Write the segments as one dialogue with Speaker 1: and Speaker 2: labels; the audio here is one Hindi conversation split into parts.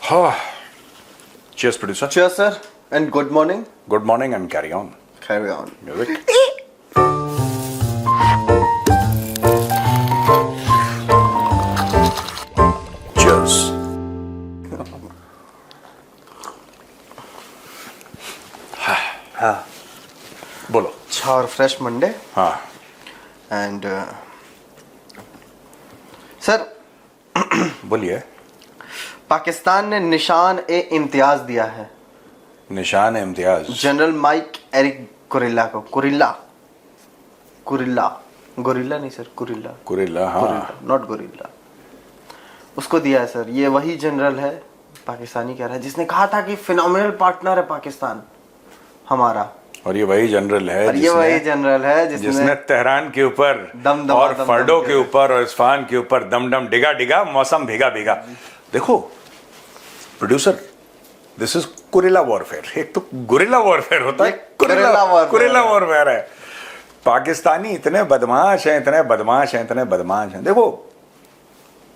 Speaker 1: Oh, cheers, producer.
Speaker 2: Cheers, sir, and good morning.
Speaker 1: Good morning and carry on.
Speaker 2: Carry on.
Speaker 1: Music. Cheers.
Speaker 2: हाँ,
Speaker 1: बोलो.
Speaker 2: अच्छा और फ्रेश मंडे
Speaker 1: हाँ.
Speaker 2: एंड सर
Speaker 1: बोलिए.
Speaker 2: पाकिस्तान ने निशान ए इम्तियाज दिया है
Speaker 1: Nishan Imtiaz.
Speaker 2: General Mike Erik Kurilla को. कुरिल्ला गोरिल्ला नहीं सर, कुरिल्ला.
Speaker 1: कुरिल्ला. हाँ.
Speaker 2: Not gorilla. उसको दिया है सर. ये वही जनरल है, पाकिस्तानी कह रहा है, जिसने कहा था कि फिनोमिनल पार्टनर है पाकिस्तान हमारा.
Speaker 1: और ये वही जनरल है.
Speaker 2: और ये वही जनरल है
Speaker 1: जिसने तेहरान के ऊपर और फर्डो के ऊपर और इस्फहान के ऊपर दम दम डिगा डिगा मौसम भीगा भीगा. देखो producer, this is Kurilla warfare. एक तो गुरिल्ला वॉरफेयर होता है, कुरिल्ला वॉरफेयर है. पाकिस्तानी इतने बदमाश हैं, इतने बदमाश हैं, इतने बदमाश हैं. देखो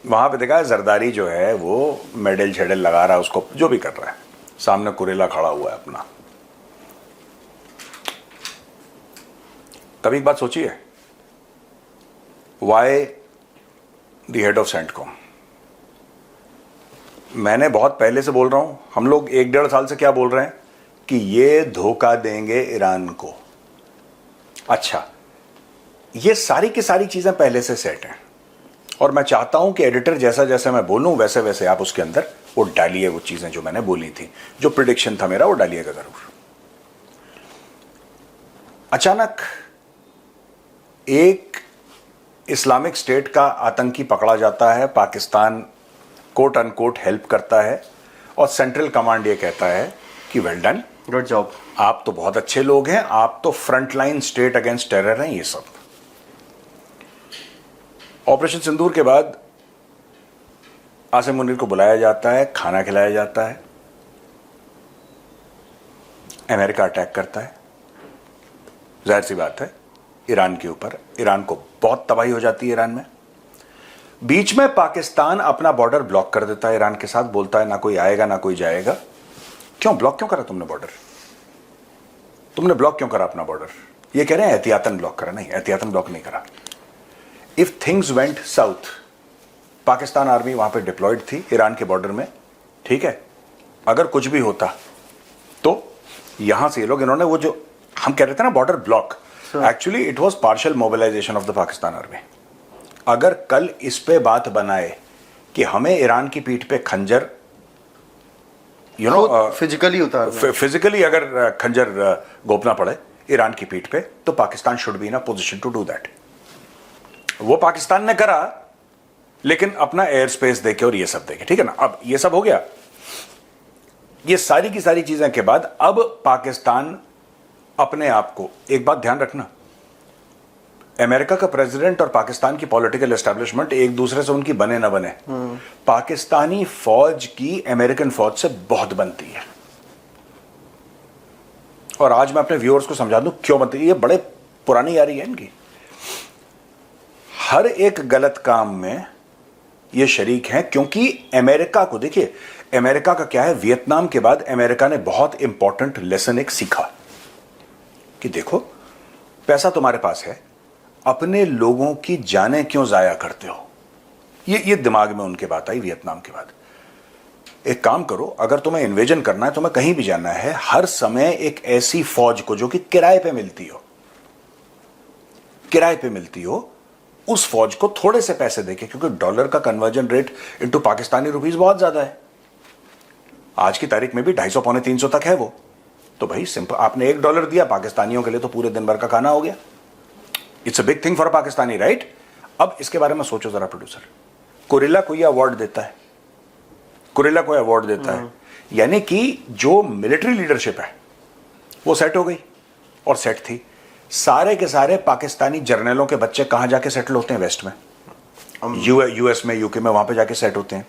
Speaker 1: वहां पे देखा जरदारी जो है वो मेडल शेडल लगा रहा है, उसको जो भी कर रहा है, सामने कुरिल्ला खड़ा हुआ है अपना. कभी एक बात सोची है, why the head of CENTCOM. मैंने बहुत पहले से बोल रहा हूं, हम लोग 1-1.5 साल से क्या बोल रहे हैं कि ये धोखा देंगे ईरान को. अच्छा, ये सारी की सारी चीजें पहले से सेट हैं और मैं चाहता हूं कि एडिटर जैसा जैसा मैं बोलूं वैसे वैसे आप उसके अंदर वो डालिए, वो चीजें जो मैंने बोली थी, जो प्रिडिक्शन था मेरा, वो डालिएगा जरूर. अचानक एक इस्लामिक स्टेट का आतंकी पकड़ा जाता है, पाकिस्तान कोट अनकोट हेल्प करता है और सेंट्रल कमांड ये कहता है कि वेल डन,
Speaker 2: गुड जॉब, आप
Speaker 1: तो बहुत अच्छे लोग हैं, आप तो front line state against terror हैं. ये सब ऑपरेशन सिंदूर के बाद आसिम मुनीर को बुलाया जाता है, खाना खिलाया जाता है, अमेरिका अटैक करता है. जाहिर सी बात है ईरान के ऊपर, ईरान को बहुत तबाही हो जाती है ईरान में. बीच में पाकिस्तान अपना बॉर्डर ब्लॉक कर देता है ईरान के साथ, बोलता है ना कोई आएगा ना कोई जाएगा. क्यों ब्लॉक क्यों करा तुमने बॉर्डर? तुमने ब्लॉक क्यों करा अपना बॉर्डर? ये कह रहे हैं एहतियातन ब्लॉक करा. नहीं, एहतियातन ब्लॉक नहीं करा. If things went south, Pakistan army वहां पे डिप्लॉयड थी ईरान के बॉर्डर में, ठीक है, अगर कुछ भी होता तो यहां से ये लोग, इन्होंने वो जो हम कह रहे थे ना border block, actually it was partial mobilisation of the Pakistan army. अगर कल इस पे बात बनाए कि हमें ईरान की पीठ पे खंजर, यू नो, फिजिकली अगर खंजर गोपना पड़े ईरान की पीठ पे, तो Pakistan should be in a position to do that. वो पाकिस्तान ने करा, लेकिन अपना एयर स्पेस देके और ये सब देके, ठीक है ना. अब ये सब हो गया. ये सारी की सारी चीजें के बाद अब पाकिस्तान अपने आप को, एक बात ध्यान रखना, अमेरिका का प्रेसिडेंट और पाकिस्तान की पॉलिटिकल एस्टेब्लिशमेंट एक दूसरे से उनकी बने ना बने, पाकिस्तानी फौज की अमेरिकन फौज से बहुत बनती है. और आज मैं अपने व्यूअर्स को समझा दूं क्यों बनती है. ये बड़े पुरानी यारी है इनकी. हर एक गलत काम में ये शरीक हैं, क्योंकि अमेरिका को देखिए, अमेरिका का क्या है, वियतनाम के बाद अमेरिका ने बहुत इंपॉर्टेंट लेसन एक सीखा कि देखो पैसा तुम्हारे पास है, अपने लोगों की जानें क्यों जाया करते हो. ये दिमाग में उनके बात आई वियतनाम के बाद. एक काम करो, अगर तुम्हें इन्वेजन करना है, तुम्हें कहीं भी जाना है, हर समय एक ऐसी फौज को जो कि किराए पे मिलती हो, उस फौज को थोड़े से पैसे देके, क्योंकि डॉलर का conversion rate into Pakistani rupees बहुत ज्यादा है. आज की तारीख में भी 250-300 तक है वो. तो भाई सिंपल, आपने $1 दिया पाकिस्तानियों के लिए, तो पूरे दिन भर का खाना हो गया. It's a big thing for Pakistani, right. अब इसके बारे में सोचो जरा प्रोड्यूसर. कुरिल्ला को अवार्ड देता है, यानी कि जो मिलिट्री लीडरशिप है वो सेट हो गई, और सेट थी. सारे के सारे पाकिस्तानी जर्नलों के बच्चे कहां जाके सेटल होते हैं? वेस्ट में, यूएस में, यूके में, वहां पे जाके सेट होते हैं.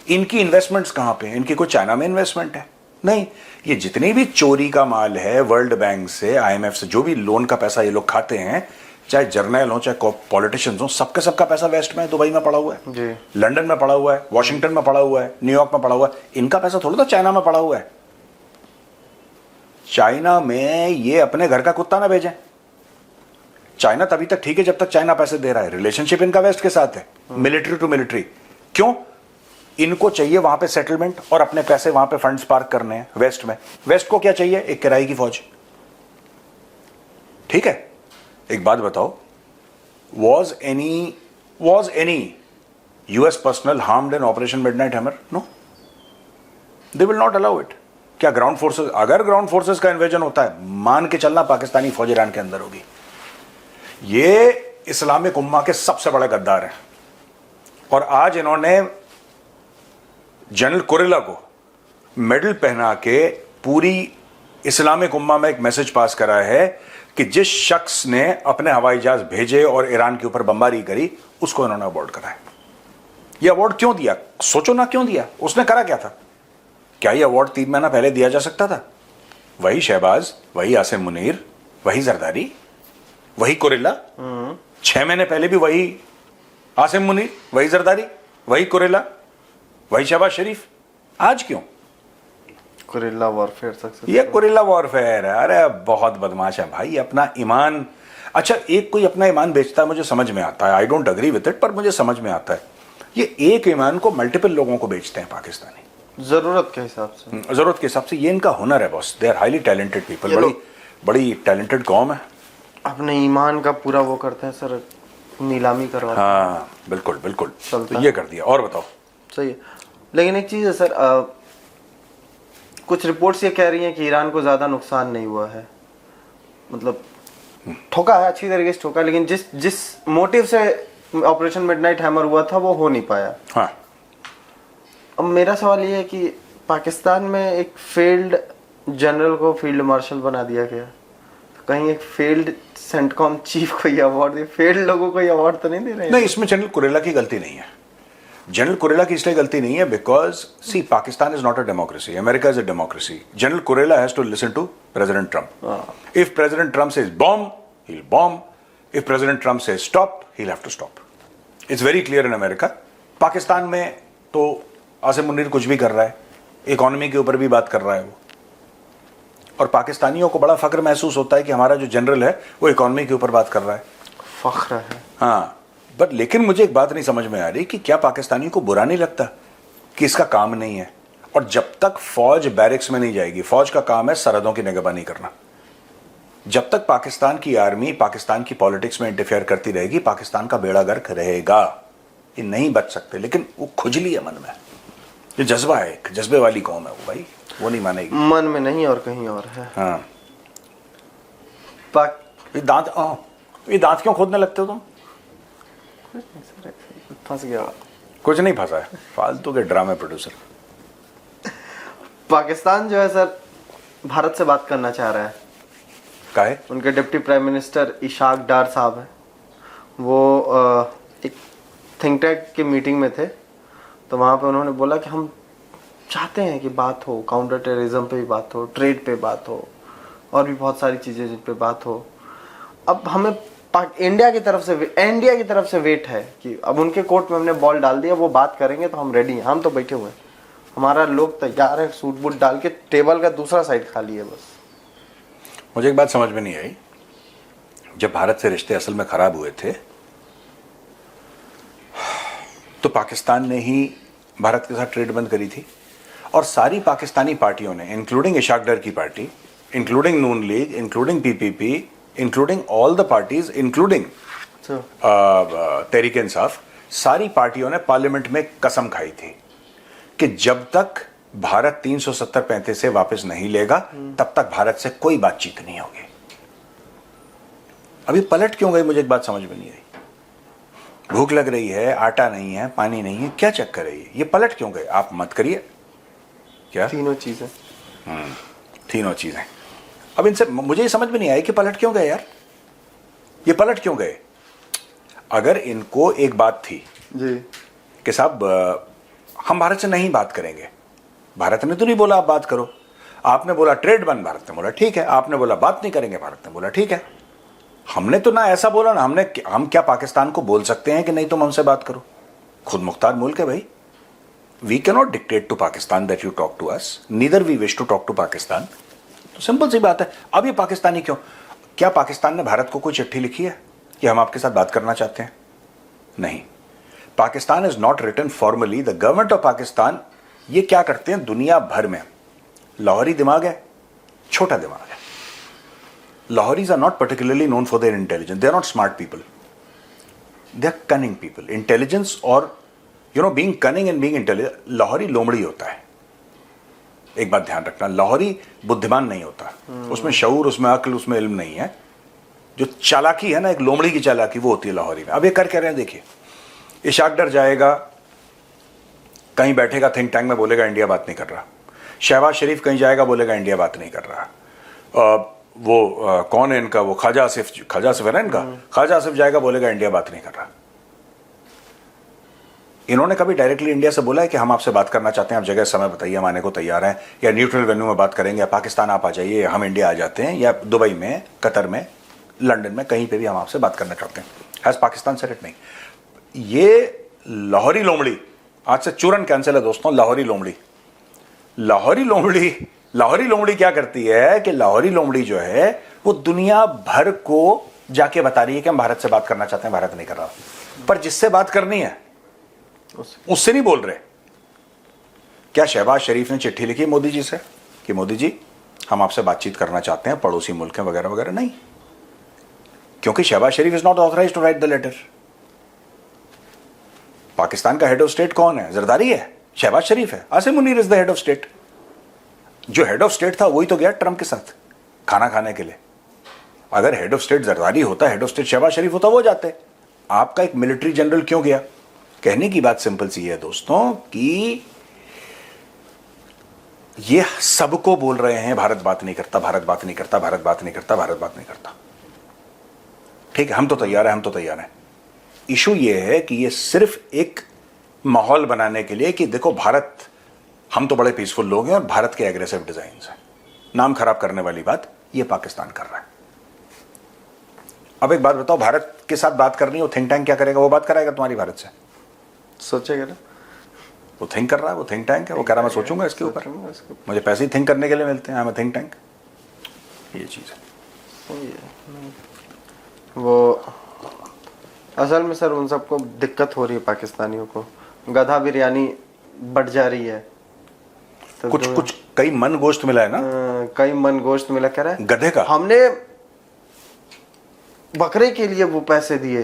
Speaker 1: इनकी इन्वेस्टमेंट्स कहां पे? इनकी कोई चाइना में इन्वेस्टमेंट है? नहीं. ये जितनी भी चोरी का माल है वर्ल्ड बैंक से, आईएमएफ से, जो भी लोन का पैसा ये लोग खाते हैं, चाहे जर्नल हो चाहे पॉलिटिशियंस हो, सबका पैसा वेस्ट में दुबई में पड़ा हुआ है
Speaker 2: जी,
Speaker 1: लंदन में पड़ा हुआ है, वॉशिंगटन में पड़ा हुआ है, न्यूयॉर्क में पड़ा हुआ है। इनका पैसा थोड़ा तो चाइना में पड़ा हुआ है। चाइना में ये अपने घर का कुत्ता ना भेजें। चाइना तभी तक ठीक है जब तक चाइना पैसे दे रहा है। रिलेशनशिप इनका वेस्ट के साथ है, मिलिट्री टू मिलिट्री। क्यों? इनको चाहिए वहां पे सेटलमेंट और अपने पैसे वहां पे फंड्स पार्क करने हैं वेस्ट में। वेस्ट को क्या चाहिए? एक किराए की फौज। ठीक है, एक बात बताओ, was any US personnel harmed in Operation Midnight Hammer? No, they will not allow it. क्या ग्राउंड फोर्सेस, अगर ग्राउंड फोर्सेस का इन्वेजन होता है, मान के चलना पाकिस्तानी फौज ईरान के अंदर होगी। ये इस्लामिक उम्मा के सबसे बड़े गद्दार हैं और आज इन्होंने जनरल कुरेला को मेडल पहना के पूरी इस्लामिक उम्मा में एक मैसेज पास करा है कि जिस शख्स ने अपने हवाई जहाज भेजे और ईरान के ऊपर बमबारी करी, उसको इन्होंने अवार्ड करा है। यह अवार्ड क्यों दिया? सोचो ना, क्यों दिया? उसने करा क्या था? क्या यह अवार्ड 3 महीना पहले दिया जा सकता था? वही शहबाज, वही आसिम मुनीर, वही जरदारी, वही कुरेला। 6 महीने पहले भी वही आसिम मुनीर, वही जरदारी, वही कुरेला, वही शहबाज शरीफ। आज क्यों?
Speaker 2: Kurilla warfare success.
Speaker 1: ये कुरेला वॉरफेयर है। अरे बहुत बदमाश है भाई, अपना ईमान। अच्छा, एक कोई अपना ईमान बेचता है, मुझे समझ में आता है, I don't agree with it, पर मुझे समझ में आता है। ये एक ईमान को मल्टीपल लोगों को बेचते हैं पाकिस्तानी,
Speaker 2: जरूरत के हिसाब से।
Speaker 1: जरूरत के हिसाब से। ये इनका हुनर है boss. They are highly talented people. बड़ी बड़ी टैलेंटेड कौम है।
Speaker 2: अपने ईमान का पूरा वो करते हैं सर, नीलामी करवाते हैं।
Speaker 1: हाँ बिल्कुल बिल्कुल,
Speaker 2: चलता
Speaker 1: तो ये कर दिया। और बताओ।
Speaker 2: सही है, लेकिन एक चीज है सर, कुछ रिपोर्ट्स ये कह रही हैं कि ईरान को ज्यादा नुकसान नहीं हुआ है। मतलब ठोका है, अच्छी तरीके से ठोका, लेकिन जिस मोटिव से ऑपरेशन मिडनाइट हैमर हुआ था वो हो नहीं पाया।
Speaker 1: हाँ,
Speaker 2: अब मेरा सवाल ये है कि पाकिस्तान में एक फेल्ड जनरल को फील्ड मार्शल बना दिया गया, तो कहीं एक फेल्ड सेंटकॉम चीफ को ये अवार्ड दे, फेल्ड लोगों को ये अवार्ड तो नहीं दे रहे हैं?
Speaker 1: नहीं, इसमें जनरल कुरेला की गलती नहीं है। जनरल कुरेला की इसलिए गलती नहीं है because see, Pakistan is not a democracy, America is a democracy. General Kurilla has to listen to president Trump. If president Trump says bomb, he will bomb. If president Trump says stop, he will have to stop. It's very clear in America. Pakistan में तो आसिम मुनीर कुछ भी कर रहा है, इकोनॉमी के ऊपर भी बात कर रहा है वो, और पाकिस्तानियों को बड़ा फख्र महसूस होता है कि हमारा जो जनरल है वो इकोनॉमी के ऊपर बात कर रहा है।
Speaker 2: फख्र है।
Speaker 1: हाँ, बट लेकिन मुझे एक बात नहीं समझ में आ रही कि क्या पाकिस्तानियों को बुरा नहीं लगता कि इसका काम नहीं है? और जब तक फौज बैरिक्स में नहीं जाएगी, फौज का काम है सरहदों की निगरानी करना। जब तक पाकिस्तान की आर्मी पाकिस्तान की पॉलिटिक्स में इंटरफेयर करती रहेगी, पाकिस्तान का बेड़ा गर्क रहेगा। ये नहीं बच सकते, लेकिन वो खुजली है मन में। ये जज्बा है, एक जज्बे वाली कौम है वो भाई, वो नहीं मानेगी।
Speaker 2: मन में नहीं और कहीं और है।
Speaker 1: हाँ, ये दांत क्यों खोदने लगते हो तुम?
Speaker 2: फंस गया।
Speaker 1: कुछ नहीं फंसा है, फालतू के ड्रामे प्रोड्यूसर।
Speaker 2: पाकिस्तान जो है सर, भारत से बात करना चाह रहा है।
Speaker 1: काहे?
Speaker 2: उनके डिप्टी प्राइम मिनिस्टर इशाक डार साहब है, वो एक थिंक टैंक की मीटिंग में थे, तो वहाँ पे उन्होंने बोला कि हम चाहते हैं कि बात हो, काउंटर टेररिज्म पे भी बात हो, ट्रेड पे बात हो, और भी बहुत सारी चीज़ें जिन पे बात हो। अब हमें इंडिया की तरफ से वेट है कि अब उनके कोर्ट में हमने बॉल डाल दिया, वो बात करेंगे तो हम रेडी हैं। हम तो बैठे हुए हैं, हमारा लोग तैयार है, सूट बूट डाल के, टेबल का दूसरा साइड खाली है बस।
Speaker 1: मुझे एक बात समझ में नहीं आई, जब भारत से रिश्ते असल में खराब हुए थे तो पाकिस्तान ने ही भारत के साथ ट्रेड बंद करी थी, और सारी पाकिस्तानी पार्टियों ने, इंक्लूडिंग इशाक डार की party, including Noon league, including PPP, including all the parties, including Tehreek Insaf, सारी पार्टियों ने पार्लियामेंट में कसम खाई थी कि जब तक भारत 370-35 से वापस नहीं लेगा तब तक भारत से कोई बातचीत नहीं होगी। अभी पलट क्यों गई, मुझे एक बात समझ में नहीं आई। भूख लग रही है, आटा नहीं है, पानी नहीं है, क्या चक्कर है ये पलट क्यों गए? आप मत करिए। क्या?
Speaker 2: तीनों चीजें।
Speaker 1: तीनों चीजें। अब इनसे मुझे ये समझ में नहीं आई कि पलट क्यों गए यार, ये पलट क्यों गए? अगर इनको एक बात थी
Speaker 2: जी
Speaker 1: कि साहब हम भारत से नहीं बात करेंगे, भारत ने तो नहीं बोला आप बात करो, आपने बोला ट्रेड बंद, भारत ने बोला ठीक है, आपने बोला बात नहीं करेंगे, भारत ने बोला ठीक है, हमने तो ना ऐसा बोला ना, हम क्या पाकिस्तान को बोल सकते हैं कि नहीं तुम हमसे बात करो? खुद मुख्तार मुल्क है भाई. We cannot dictate to Pakistan that you talk to us, neither we wish to talk to Pakistan. तो सिंपल सी बात है. अब ये पाकिस्तानी क्यों? क्या पाकिस्तान ने भारत को कोई चिट्ठी लिखी है कि हम आपके साथ बात करना चाहते हैं? नहीं. Pakistan is not written formally. The government of Pakistan ये क्या करते हैं दुनिया भर में, लाहौरी दिमाग है, छोटा दिमाग है. Lahoris are not particularly known for their intelligence. They are not smart people, they are cunning people. Intelligence और being cunning and being intelligent, Lahori लोमड़ी होता है. एक बात ध्यान रखना, लाहौरी बुद्धिमान नहीं होता. उसमें शऊर, उसमें अक्ल, उसमें इल्म नहीं है. जो चालाकी है ना, एक लोमड़ी की चालाकी, वो होती है लाहौरी में. अब ये कर क्या रहे हैं देखिए. इशाक डर जाएगा, कहीं बैठेगा थिंक टैंक में, बोलेगा इंडिया बात नहीं कर रहा. शहबाज शरीफ कहीं जाएगा, बोलेगा इंडिया बात नहीं कर रहा. कौन है इनका, वो ख्वाजा आसिफ है ना इनका, ख्वाजा आसिफ जाएगा, बोलेगा इंडिया बात नहीं कर रहा. इन्होंने कभी डायरेक्टली इंडिया से बोला है कि हम आपसे बात करना चाहते हैं, आप जगह समय बताइए, हम आने को तैयार हैं, या न्यूट्रल वेन्यू में बात करेंगे, या पाकिस्तान आप आ जाइए, हम इंडिया आ जाते हैं, या दुबई में, कतर में, लंदन में, कहीं पे भी हम आपसे बात करना चाहते हैं? Has Pakistan said it? नहीं. ये लाहौरी लोमड़ी, आज से चूरन कैंसिल है दोस्तों. लाहौरी लोमड़ी क्या करती है कि लाहौरी लोमड़ी जो है वो दुनिया भर को जाके बता रही है कि हम भारत से बात करना चाहते हैं, भारत नहीं कर रहा. पर जिससे बात करनी है उससे नहीं बोल रहे. क्या शहबाज शरीफ ने चिट्ठी लिखी मोदी जी से कि मोदी जी हम आपसे बातचीत करना चाहते हैं, पड़ोसी मुल्क हैं वगैरह वगैरह? नहीं, क्योंकि Shahbaz Sharif is not authorised to write the letter. Pakistan का हेड ऑफ स्टेट कौन है? जरदारी है, शहबाज शरीफ है. Asim Munir is the head of state. जो हेड ऑफ स्टेट था वही तो गया ट्रंप के साथ खाना खाने के लिए. अगर हेड ऑफ स्टेट जरदारी होता, हेड ऑफ स्टेट शहबाज शरीफ होता, वो जाते. आपका एक मिलिट्री जनरल क्यों गया? कहने की बात सिंपल सी है दोस्तों कि ये सबको बोल रहे हैं भारत बात नहीं करता, भारत बात नहीं करता, भारत बात नहीं करता, भारत बात नहीं करता. ठीक है, हम तो तैयार हैं, हम तो तैयार हैं. इशू ये है कि ये सिर्फ एक माहौल बनाने के लिए कि देखो भारत, हम तो बड़े पीसफुल लोग हैं और भारत के एग्रेसिव डिजाइन है, नाम खराब करने वाली बात ये पाकिस्तान कर रहा है. अब एक बात बताओ, भारत के साथ बात करनी हो, थिंक टैंक क्या करेगा? वो बात कराएगा तुम्हारी भारत से? सोचेगा ना. वो थिंक कर रहा है, वो थिंक टैंक है, वो कह रहा मैं सोचूंगा इसके ऊपर, मुझे पैसे ही थिंक करने के लिए मिलते हैं, I am a think tank. ये चीज है.
Speaker 2: वो असल में सर उन सबको दिक्कत हो रही है, पाकिस्तानियों को गधा बिरयानी बढ़ जा रही है. तो
Speaker 1: कुछ कई मन गोश्त मिला है ना,
Speaker 2: कई मन गोश्त मिला. कह रहा है
Speaker 1: गधे का,
Speaker 2: हमने बकरे के लिए वो पैसे दिए,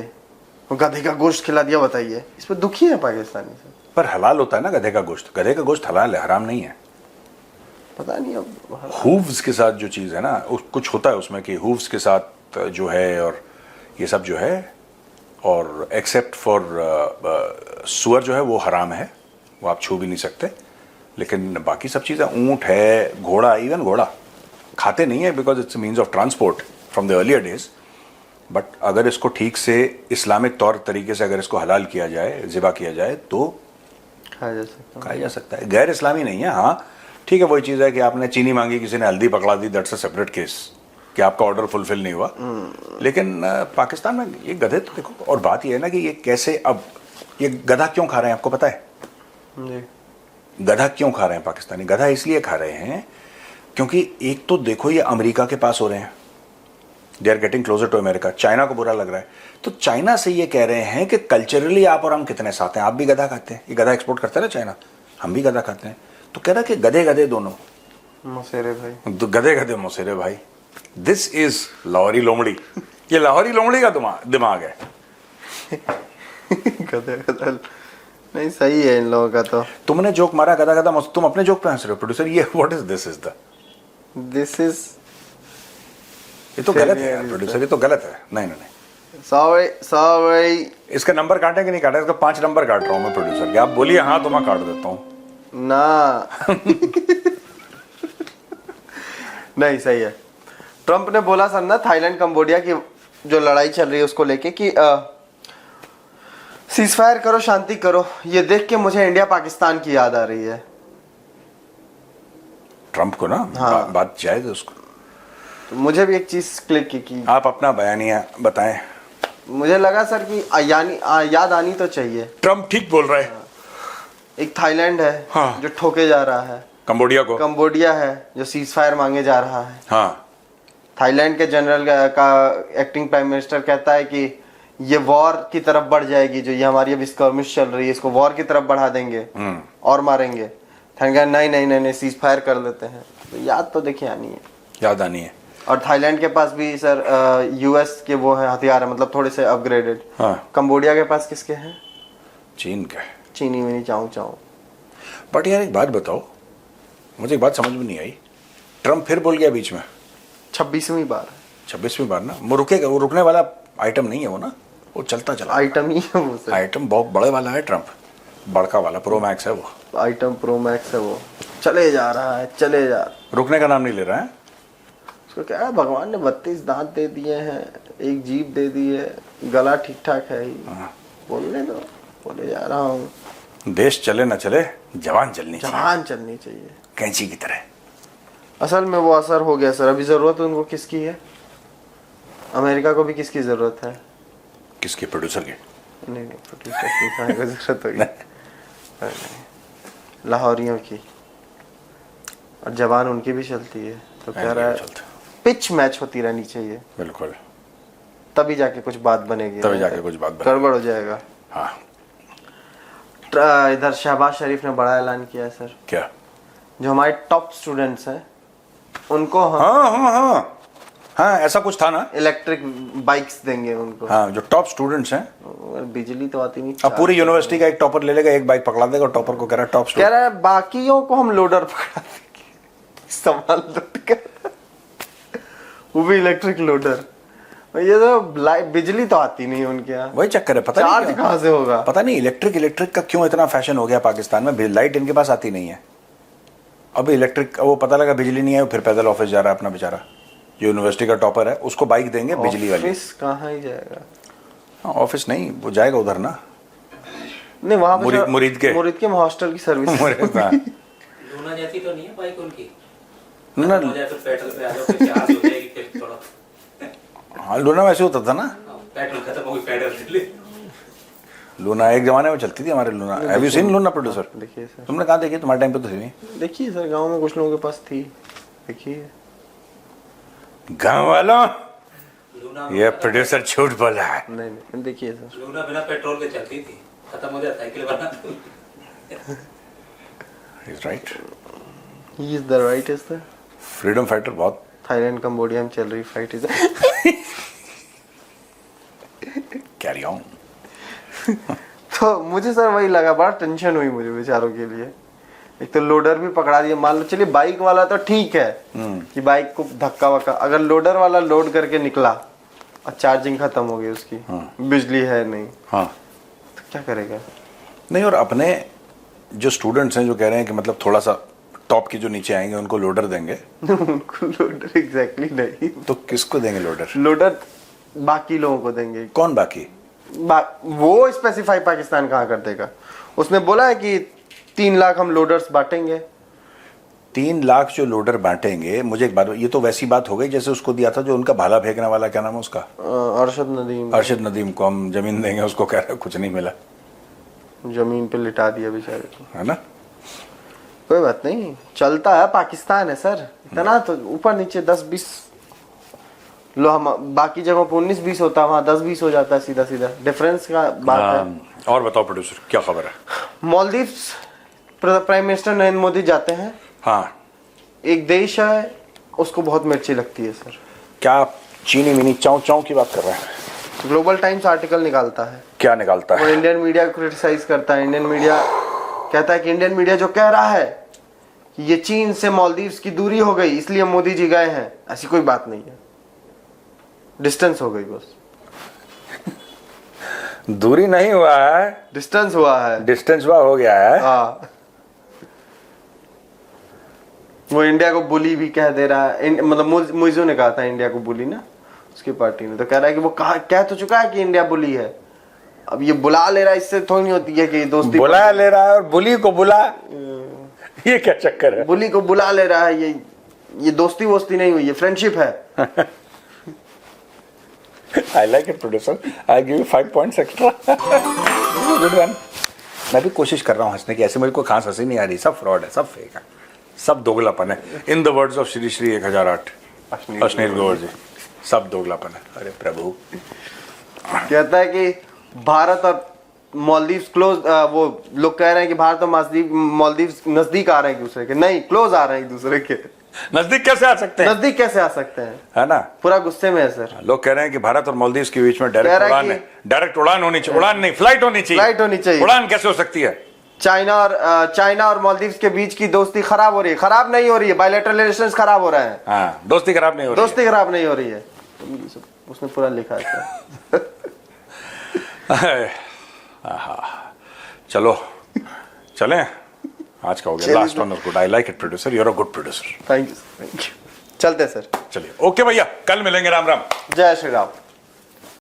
Speaker 2: गधे का गोश्त खिला दिया. बताइए, इस पर दुखी है पाकिस्तानी सर.
Speaker 1: पर हलाल होता है ना गधे का गोश्त. गधे का गोश्त हलाल है, हराम नहीं है.
Speaker 2: पता नहीं अब
Speaker 1: हूव्स के साथ जो चीज है ना, कुछ होता है उसमें कि हूव्स के साथ जो है और ये सब जो है, और एक्सेप्ट फॉर सुअर जो है वो हराम है, वो आप छू भी नहीं सकते. लेकिन बाकी सब चीज़ें, ऊंट है, घोड़ा, इवन घोड़ा खाते नहीं है because it's means of transport from the earlier days. But अगर इसको ठीक से इस्लामिक तौर तरीके से अगर इसको हलाल किया जाए, ज़िबा किया जाए, तो खाया जा सकता है. गैर इस्लामी नहीं है. हाँ ठीक है, वही चीज़ है कि आपने चीनी मांगी, किसी ने हल्दी पकड़ा दी, दैट्स अ सेपरेट केस कि आपका ऑर्डर फुलफिल नहीं हुआ. लेकिन पाकिस्तान में ये गधे तो देखो. और बात ये है ना कि ये कैसे, अब ये गधा क्यों खा रहे हैं आपको पता है?
Speaker 2: जी.
Speaker 1: गधा क्यों खा रहे हैं पाकिस्तानी? गधा इसलिए खा रहे हैं क्योंकि एक तो देखो ये अमेरिका के पास हो रहे हैं, they are getting closer to America. China को बुरा लग रहा है, तो चाइना से ये कह रहे हैं कि कल्चरली आप और हम कितने साथ हैं, आप भी गधा खाते हैं, ये गधा एक्सपोर्ट करता है ना चाइना, हम भी गधा खाते हैं. तो कह रहा है कि गधे गधे दोनों
Speaker 2: मौसेरे भाई,
Speaker 1: गधे गधे मौसेरे भाई. दिस इज लाहौरी लोमड़ी. ये लाहौरी लोमड़ी का दिमाग है.
Speaker 2: गधे गधे नहीं, सही है इन लोगों का. तो
Speaker 1: तुमने जोक मारा गधा गधा, तुम अपने जोक पे हंस रहे हो प्रोड्यूसर. ये व्हाट इज दिस इज ये तो गलत है यार प्रोड्यूसर, ये तो गलत है. नहीं नहीं नहीं,
Speaker 2: सॉरी.
Speaker 1: इसका नंबर काटे कि नहीं काटा? इसका 5 नंबर काट रहा हूं मैं प्रोड्यूसर के. आप बोलिए हाँ तो मैं काट देता हूं
Speaker 2: ना. नहीं, सही है. ट्रंप ने बोला सर ना, थाईलैंड कंबोडिया की जो लड़ाई चल रही है उसको लेके कि सीजफायर करो, शांति करो. ये देख के मुझे इंडिया पाकिस्तान की याद आ रही है.
Speaker 1: ट्रंप को ना.
Speaker 2: हाँ.
Speaker 1: बात जायज है उसको.
Speaker 2: तो मुझे भी एक चीज क्लिक की कि
Speaker 1: आप अपना बयानिया बताएं।
Speaker 2: मुझे लगा सर कि याद आनी तो चाहिए।
Speaker 1: ट्रम्प ठीक बोल रहे हैं।
Speaker 2: एक थाईलैंड है
Speaker 1: हाँ।
Speaker 2: जो ठोके जा रहा है, कंबोडिया है जो सीज फायर मांगे जा रहा है।
Speaker 1: हाँ।
Speaker 2: थाईलैंड के जनरल का एक्टिंग प्राइम मिनिस्टर कहता है कि ये वॉर की तरफ बढ़ जाएगी, जो ये हमारी अभी स्कर्मिश चल रही है इसको वॉर की तरफ बढ़ा देंगे और मारेंगे। थाईलैंड नहीं नहीं नहीं नहीं सीज फायर कर लेते हैं। तो याद तो देखिए आनी है,
Speaker 1: याद आनी है।
Speaker 2: और थाईलैंड के पास भी सर यूएस के वो है हथियार है, मतलब थोड़े से अपग्रेडेड।
Speaker 1: हाँ।
Speaker 2: कंबोडिया के पास किसके हैं?
Speaker 1: चीन का है।
Speaker 2: चीनी में नहीं चाहूँ।
Speaker 1: बट यार एक बात बताओ, मुझे एक बात समझ में नहीं आई। ट्रम्प फिर बोल गया बीच में
Speaker 2: 26वीं बार
Speaker 1: 26वीं बार ना। वो रुकेगा, वो रुकने वाला आइटम नहीं है वो ना, वो चलता चला
Speaker 2: आइटम ही है वो सर।
Speaker 1: आइटम बहुत बड़े वाला है ट्रम्प, बड़का वाला प्रो मैक्स है वो।
Speaker 2: आइटम प्रो मैक्स है वो, चले जा रहा है चले जा।
Speaker 1: रुकने का नाम नहीं ले रहा है।
Speaker 2: उसको क्या है, भगवान ने 32 दांत दे दिए हैं, एक जीभ दे दी है, गला ठीक ठाक है ही। बोलने दो, बोले जा रहा हूँ।
Speaker 1: देश चले ना चले, जवान चलनी चाहिए,
Speaker 2: जवान चलनी चाहिए
Speaker 1: कैंची की तरह।
Speaker 2: असल में वो असर हो गया सर। अभी जरूरत उनको किसकी है? अमेरिका को भी किसकी जरूरत है?
Speaker 1: किसके? प्रोड्यूसर के?
Speaker 2: नहीं प्रोड्यूसर की कहाँ को जरूरत होगी? लाहौरियों की। और जवान उनकी भी चलती है। तो कह रहा है पिच मैच होती रहनी चाहिए।
Speaker 1: बिल्कुल,
Speaker 2: तभी जाके कुछ बात बनेगी,
Speaker 1: तभी जाके कुछ बात बनेगी।
Speaker 2: गड़बड़ हो जाएगा।
Speaker 1: हाँ।
Speaker 2: इधर शहबाज शरीफ ने बड़ा ऐलान किया है सर।
Speaker 1: क्या?
Speaker 2: जो हमारे टॉप स्टूडेंट्स हैं उनको
Speaker 1: हाँ ऐसा कुछ था ना,
Speaker 2: इलेक्ट्रिक बाइक्स देंगे उनको।
Speaker 1: हाँ जो टॉप स्टूडेंट्स हैं।
Speaker 2: बिजली तो आती नहीं।
Speaker 1: अब पूरी यूनिवर्सिटी का एक टॉपर ले लेगा, एक बाइक पकड़ा देगा, टॉपर को कह रहा है टॉप
Speaker 2: कह रहा है बाकियों को हम लोडर पकड़ा देंगे, सामान लोड कर, वो भी इलेक्ट्रिक लोडर। ये तो बिजली तो आती नहीं उनके यहाँ,
Speaker 1: वही चक्कर है। पता नहीं
Speaker 2: चार्ज कहाँ से होगा?
Speaker 1: पता नहीं इलेक्ट्रिक का क्यों इतना फैशन हो गया पाकिस्तान में। लाइट इनके पास आती नहीं है। अभी इलेक्ट्रिक, वो पता लगा बिजली नहीं है, फिर पैदल ऑफिस जा रहा है अपना बेचारा। जो यूनिवर्सिटी का टॉपर है उसको बाइक देंगे बिजली वाली।
Speaker 2: ऑफिस कहाँ ही जाएगा?
Speaker 1: हाँ ऑफिस नहीं, वो जाएगा उधर ना,
Speaker 2: नहीं वहाँ पे
Speaker 1: मुरीद के
Speaker 2: हॉस्टल की सर्विस।
Speaker 3: लूना जैसी तो नहीं है बाइक उनकी?
Speaker 1: ना
Speaker 3: हो जाए तो पेट्रोल पे आ जाओ, फिर चार्ज हो जाएगी फिर थोड़ा।
Speaker 1: हाँ लूना वैसे होता था ना,
Speaker 3: पेट्रोल खत्म हो गई पेट्रोल ले।
Speaker 1: लूना एक जमाने में चलती थी हमारे Luna. Have you seen Luna producer?
Speaker 2: देखिए सर,
Speaker 1: तुमने कहाँ देखी? तुम्हारे टाइम पे तो थी नहीं।
Speaker 2: देखिए सर गांव में कुछ लोगों के पास थी। देखिए
Speaker 1: गांव वालों,
Speaker 3: लूना
Speaker 1: ये प्रोड्यूसर झूठ बोला है।
Speaker 2: नहीं देखिए सर,
Speaker 3: लूना बिना पेट्रोल के चलती थी, खत्म हो जाए साइकिल बना।
Speaker 1: He's right.
Speaker 2: He is the rightest.
Speaker 1: Freedom fighter बहुत।
Speaker 2: थाईलैंड कंबोडिया में चल रही फाइट इज
Speaker 1: कैरी ऑन।
Speaker 2: तो मुझे सर वही लगा, बड़ा टेंशन हुई मुझे बेचारों के लिए। एक तो लोडर भी पकड़ा दिया। मान लो चलिए बाइक वाला तो ठीक है कि बाइक को धक्का वक्का, अगर लोडर वाला लोड करके निकला और चार्जिंग खत्म हो गई उसकी, बिजली है नहीं,
Speaker 1: हाँ
Speaker 2: तो क्या करेगा?
Speaker 1: नहीं, और अपने जो स्टूडेंट्स हैं जो कह रहे हैं कि मतलब थोड़ा सा टॉप के जो नीचे आएंगे उनको लोडर देंगे।
Speaker 2: उनको लोडर एग्जैक्टली नहीं,
Speaker 1: तो किसको देंगे लोडर?
Speaker 2: लोडर बाकी लोगों को देंगे।
Speaker 1: कौन बाकी?
Speaker 2: वो स्पेसिफाई पाकिस्तान कहाँ कर देगा? उसने बोला है कि 3 लाख हम लोडर्स बांटेंगे।
Speaker 1: 3 लाख जो लोडर बांटेंगे। मुझे एक बात, ये तो वैसी बात हो गई जैसे उसको दिया था जो उनका भाला फेंकने वाला, क्या नाम है उसका? अरशद नदीम को हम जमीन देंगे, उसको कह रहे कुछ नहीं मिला,
Speaker 2: जमीन पे लिटा दिया बेचारे को,
Speaker 1: है ना।
Speaker 2: कोई बात नहीं, चलता है, पाकिस्तान है सर। इतना तो ऊपर नीचे 10-20 लो, हम बाकी जगहों पे 19-20 होता है, वहाँ 10-20 हो जाता है सीधा सीधा। डिफरेंस का बात है।
Speaker 1: और बताओ प्रोड्यूसर, क्या खबर है?
Speaker 2: मालदीव्स प्राइम मिनिस्टर नरेंद्र मोदी जाते हैं।
Speaker 1: हाँ,
Speaker 2: एक देश है उसको बहुत मिर्ची लगती है सर।
Speaker 1: क्या चीनी मिनी चाव चाव की बात कर रहे हैं?
Speaker 2: ग्लोबल टाइम्स आर्टिकल निकालता है।
Speaker 1: क्या निकालता
Speaker 2: वो
Speaker 1: है?
Speaker 2: इंडियन मीडिया को क्रिटिसाइज करता है। इंडियन मीडिया कहता है कि इंडियन मीडिया जो कह रहा है कि ये चीन से मालदीव्स की दूरी हो गई इसलिए मोदी जी गए हैं, ऐसी कोई बात नहीं है, डिस्टेंस हो गई बस।
Speaker 1: दूरी नहीं हुआ है,
Speaker 2: डिस्टेंस हुआ है,
Speaker 1: डिस्टेंस हुआ हो गया है।
Speaker 2: हाँ। वो इंडिया को बुली भी कह दे रहा है, मतलब मुइजो ने कहा था इंडिया को बुली ना, उसकी पार्टी ने, तो कह रहा है कि वो कह तो चुका है कि इंडिया बुली है। अब ये बुला ले रहा है, इससे थोड़ी नहीं होती है कि दोस्ती
Speaker 1: बुला ले रहा है और बुली को बुला, ये क्या चक्कर है?
Speaker 2: बुली को बुला ले रहा है, ये ये दोस्ती वोस्ती नहीं हुई है, फ्रेंडशिप है।
Speaker 1: आई like it producer, I give you 5 points extra. Good one. मैं भी कोशिश कर रहा हूँ हंसने की, ऐसे मेरे को खास हंसी नहीं आ रही, सब फ्रॉड है, सब फेक है, सब दोगलापन है। In the words of Shri Shri 1008 Ashneer Grover ji, सब दोगलापन है। अरे प्रभु।
Speaker 2: कहता है कि भारत और मालदीव्स क्लोज, वो लोग कह रहे हैं कि भारत और मालदीव्स नजदीक आ रहे हैं एक दूसरे के, नहीं क्लोज आ रहे हैं एक दूसरे के।
Speaker 1: नजदीक कैसे आ सकते हैं?
Speaker 2: नजदीक कैसे आ सकते हैं,
Speaker 1: है ना?
Speaker 2: पूरा गुस्से में है सर।
Speaker 1: लोग कह रहे हैं कि भारत और मालदीव्स के बीच में
Speaker 2: कह
Speaker 1: डायरेक्ट
Speaker 2: रहा है
Speaker 1: उड़ान
Speaker 2: कि-
Speaker 1: है, डायरेक्ट उड़ान होनी चाहिए, उड़ान नहीं फ्लाइट होनी चाहिए।
Speaker 2: फ्लाइट होनी चाहिए।
Speaker 1: उड़ान कैसे हो सकती है?
Speaker 2: चाइना और मालदीव्स के बीच की दोस्ती खराब हो रही है, खराब नहीं हो रही है, बायलैटरल रिलेशंस खराब हो रहे हैं,
Speaker 1: हाँ, दोस्ती खराब नहीं हो रही है।
Speaker 2: दोस्ती खराब नहीं हो रही है। उसने पूरा लिखा है सर।
Speaker 1: आहा। चलो चलें, आज का हो गया, last one good. I like it producer, you are a good producer.
Speaker 2: Thank you, चलते सर।
Speaker 1: चलिए ओके भैया, कल मिलेंगे। राम राम।
Speaker 2: जय श्री राम।